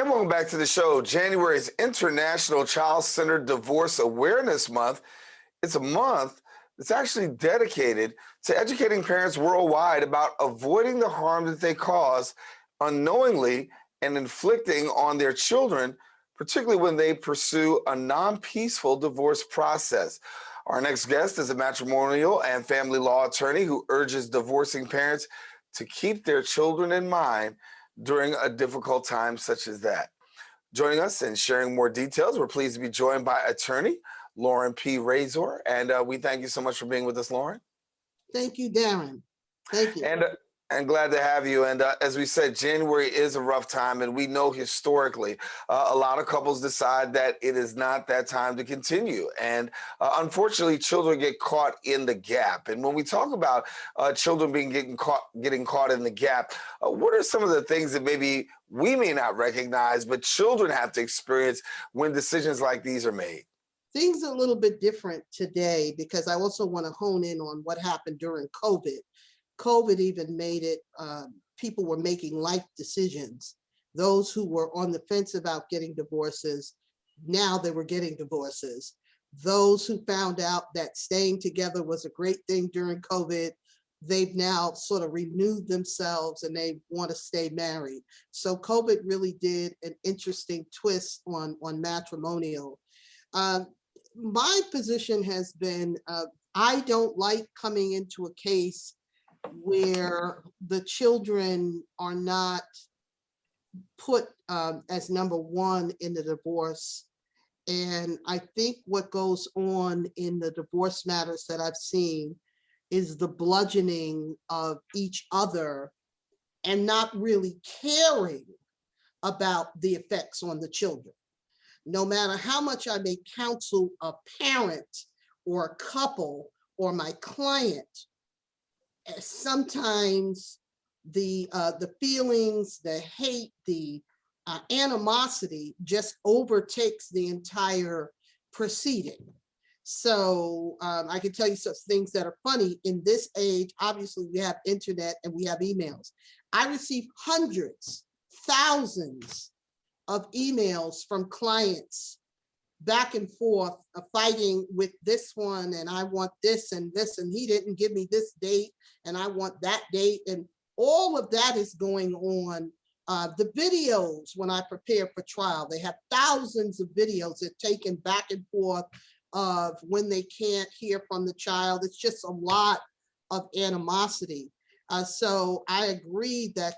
And welcome back to the show. January is International Child-Centered Divorce Awareness Month. It's a month that's actually dedicated to educating parents worldwide about avoiding the harm that they cause unknowingly and inflicting on their children, particularly when they pursue a non-peaceful divorce process. Our next guest is a matrimonial and family law attorney who urges divorcing parents to keep their children in mind during a difficult time such as that. Joining us and sharing more details, we're pleased to be joined by attorney Lauren P. Raysor, and we thank you so much for being with us, Lauren. Thank you, Darren. Thank you. And glad to have you. And as we said, January is a rough time, and we know historically a lot of couples decide that it is not that time to continue. And unfortunately, children get caught in the gap. And when we talk about children getting caught in the gap, what are some of the things that maybe we may not recognize, but children have to experience when decisions like these are made? Things are a little bit different today because I also want to hone in on what happened during COVID. COVID even made it, people were making life decisions. Those who were on the fence about getting divorces, now they were getting divorces. Those who found out that staying together was a great thing during COVID, they've now sort of renewed themselves and they want to stay married. So COVID really did an interesting twist on matrimonial. My position has been, I don't like coming into a case where the children are not put as number one in the divorce. And I think what goes on in the divorce matters that I've seen is the bludgeoning of each other and not really caring about the effects on the children. No matter how much I may counsel a parent or a couple or my client, sometimes the feelings, the hate, the animosity just overtakes the entire proceeding. So I can tell you some things that are funny in this age. Obviously, we have internet and we have emails. I receive hundreds, thousands of emails from clients back and forth, fighting with this one, and I want this, and he didn't give me this date, and I want that date, and all of that is going on. The videos, when I prepare for trial, they have thousands of videos that are taken back and forth of when they can't hear from the child. It's just a lot of animosity. So I agree that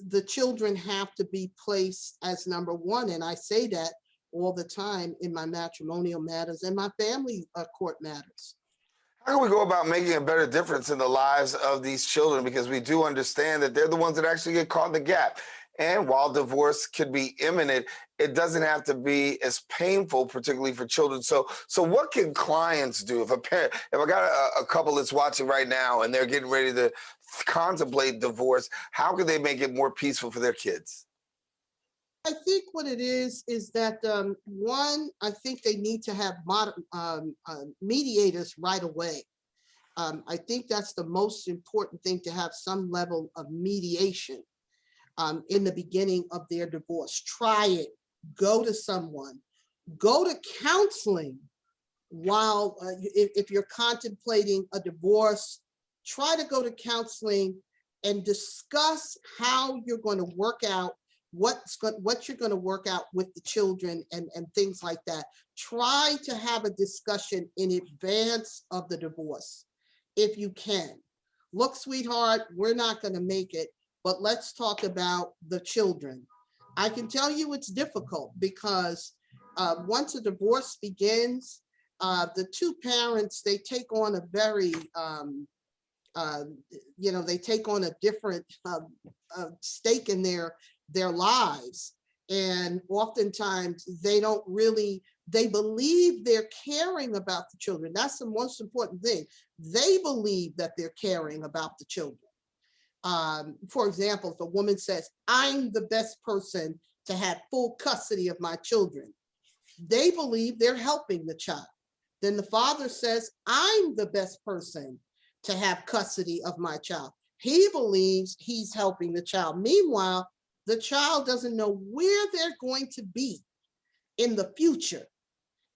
the children have to be placed as number one. And I say that all the time in my matrimonial matters and my family court matters. How can we go about making a better difference in the lives of these children? Because we do understand that they're the ones that actually get caught in the gap. And while divorce could be imminent, it doesn't have to be as painful, particularly for children. So what can clients do? If I got a couple that's watching right now and they're getting ready to contemplate divorce, how can they make it more peaceful for their kids? I think what it is that one, I think they need to have mediators right away. I think that's the most important thing, to have some level of mediation in the beginning of their divorce. Try it, go to someone, go to counseling while, if you're contemplating a divorce, try to go to counseling and discuss how you're going to work out what you're going to work out with the children and things like that. Try to have a discussion in advance of the divorce if you can. Look, sweetheart, we're not going to make it, but let's talk about the children. I can tell you it's difficult because once a divorce begins, the two parents, they take on a very, they take on a different stake in their lives. And oftentimes they believe they're caring about the children. That's the most important thing. They believe that they're caring about the children. For example, if a woman says, I'm the best person to have full custody of my children, they believe they're helping the child. Then the father says, I'm the best person to have custody of my child. He believes he's helping the child. Meanwhile, the child doesn't know where they're going to be in the future.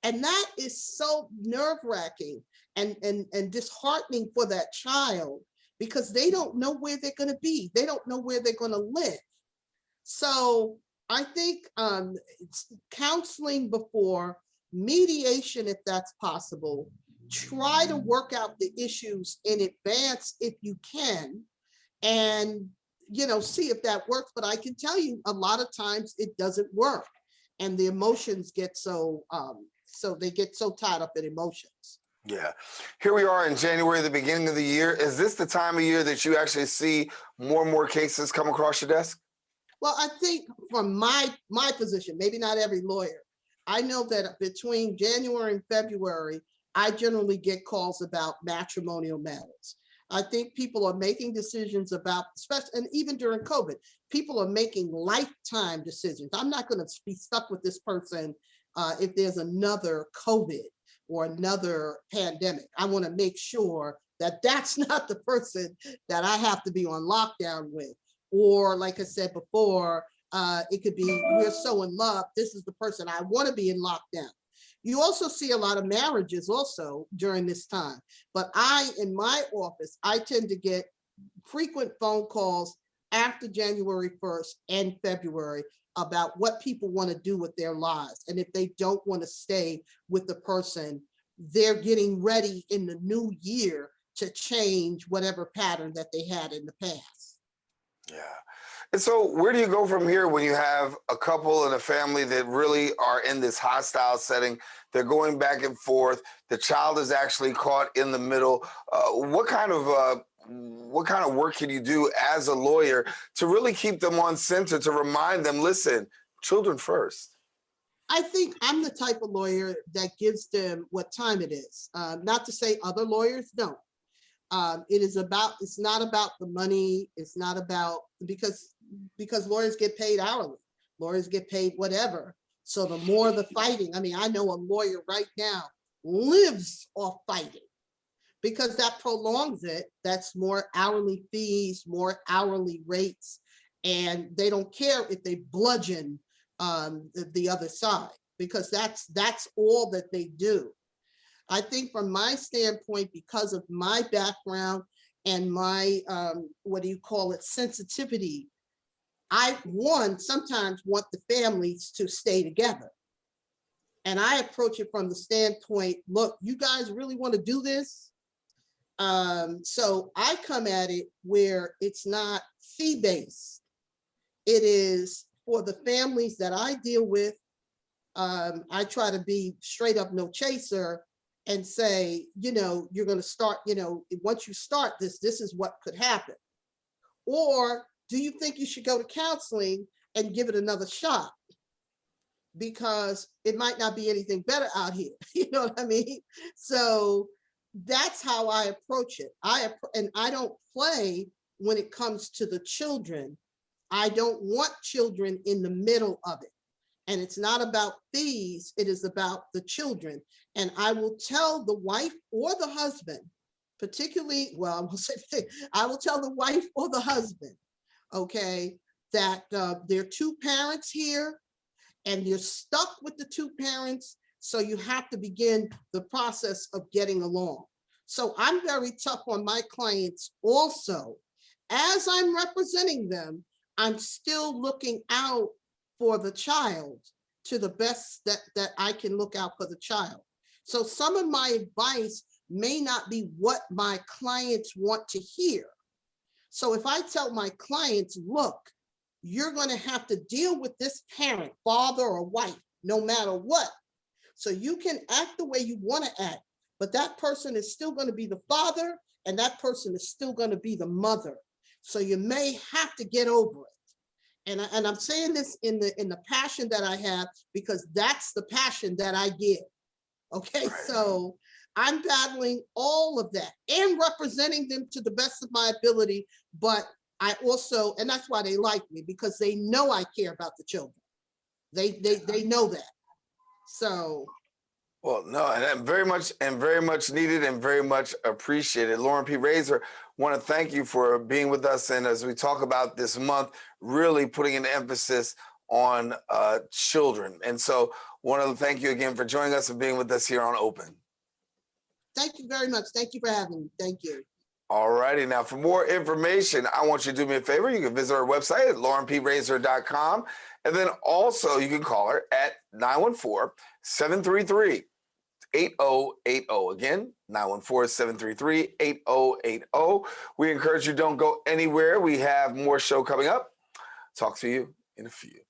And that is so nerve-wracking and disheartening for that child, because they don't know where they're going to be. They don't know where they're going to live. So I think counseling before, mediation if that's possible, try to work out the issues in advance if you can, and see if that works. But I can tell you a lot of times it doesn't work, and the emotions get so they get so tied up in emotions. Yeah. Here we are in January, the beginning of the year. Is this the time of year that you actually see more and more cases come across your desk? Well, I think from my position, maybe not every lawyer, I know that between January and February, I generally get calls about matrimonial matters. I think people are making decisions about, especially, and even during COVID, people are making lifetime decisions. I'm not going to be stuck with this person if there's another COVID or another pandemic. I want to make sure that that's not the person that I have to be on lockdown with. Or like I said before, it could be, we're so in love, this is the person I want to be in lockdown. You also see a lot of marriages also during this time. But in my office, I tend to get frequent phone calls after January 1st and February about what people want to do with their lives. And if they don't want to stay with the person, they're getting ready in the new year to change whatever pattern that they had in the past. Yeah. And so where do you go from here when you have a couple and a family that really are in this hostile setting? They're going back and forth. The child is actually caught in the middle. What kind of work can you do as a lawyer to really keep them on center, to remind them, listen, children first? I think I'm the type of lawyer that gives them what time it is. Not to say other lawyers don't. It's not about the money. It's not about, because lawyers get paid hourly. Lawyers get paid whatever. So the more the fighting, I know a lawyer right now lives off fighting, because that prolongs it. That's more hourly fees, more hourly rates, and they don't care if they bludgeon the other side, because that's all that they do. I think from my standpoint, because of my background and my, sensitivity, I sometimes want the families to stay together. And I approach it from the standpoint, look, you guys really want to do this? So I come at it where it's not fee-based. It is for the families that I deal with. I try to be straight up no chaser and say, you're going to start, once you start this is what could happen. Or do you think you should go to counseling and give it another shot? Because it might not be anything better out here. You know what I mean? So that's how I approach it. And I don't play when it comes to the children. I don't want children in the middle of it. And it's not about fees, it is about the children. And I will tell the wife or the husband, particularly, I will tell the wife or the husband, okay, that there are two parents here and you're stuck with the two parents. So you have to begin the process of getting along. So I'm very tough on my clients also. As I'm representing them, I'm still looking out for the child to the best that I can look out for the child. So some of my advice may not be what my clients want to hear. So if I tell my clients, look, you're going to have to deal with this parent, father or wife, no matter what. So you can act the way you want to act, but that person is still going to be the father and that person is still going to be the mother. So you may have to get over it. And I'm saying this in the passion that I have, because that's the passion that I give. Okay, so I'm battling all of that and representing them to the best of my ability. But I also, and that's why they like me, because they know I care about the children. They know that. So Well, no, and very much needed and very much appreciated. Lauren P. Raysor, want to thank you for being with us. And as we talk about this month, really putting an emphasis on children. And so want to thank you again for joining us and being with us here on Open. Thank you very much. Thank you for having me. Thank you. All righty. Now, for more information, I want you to do me a favor. You can visit our website at laurenpraysor.com. And then also you can call her at 914-733 8080. Again, 914-733-8080. We encourage you don't go anywhere. We have more show coming up. Talk to you in a few.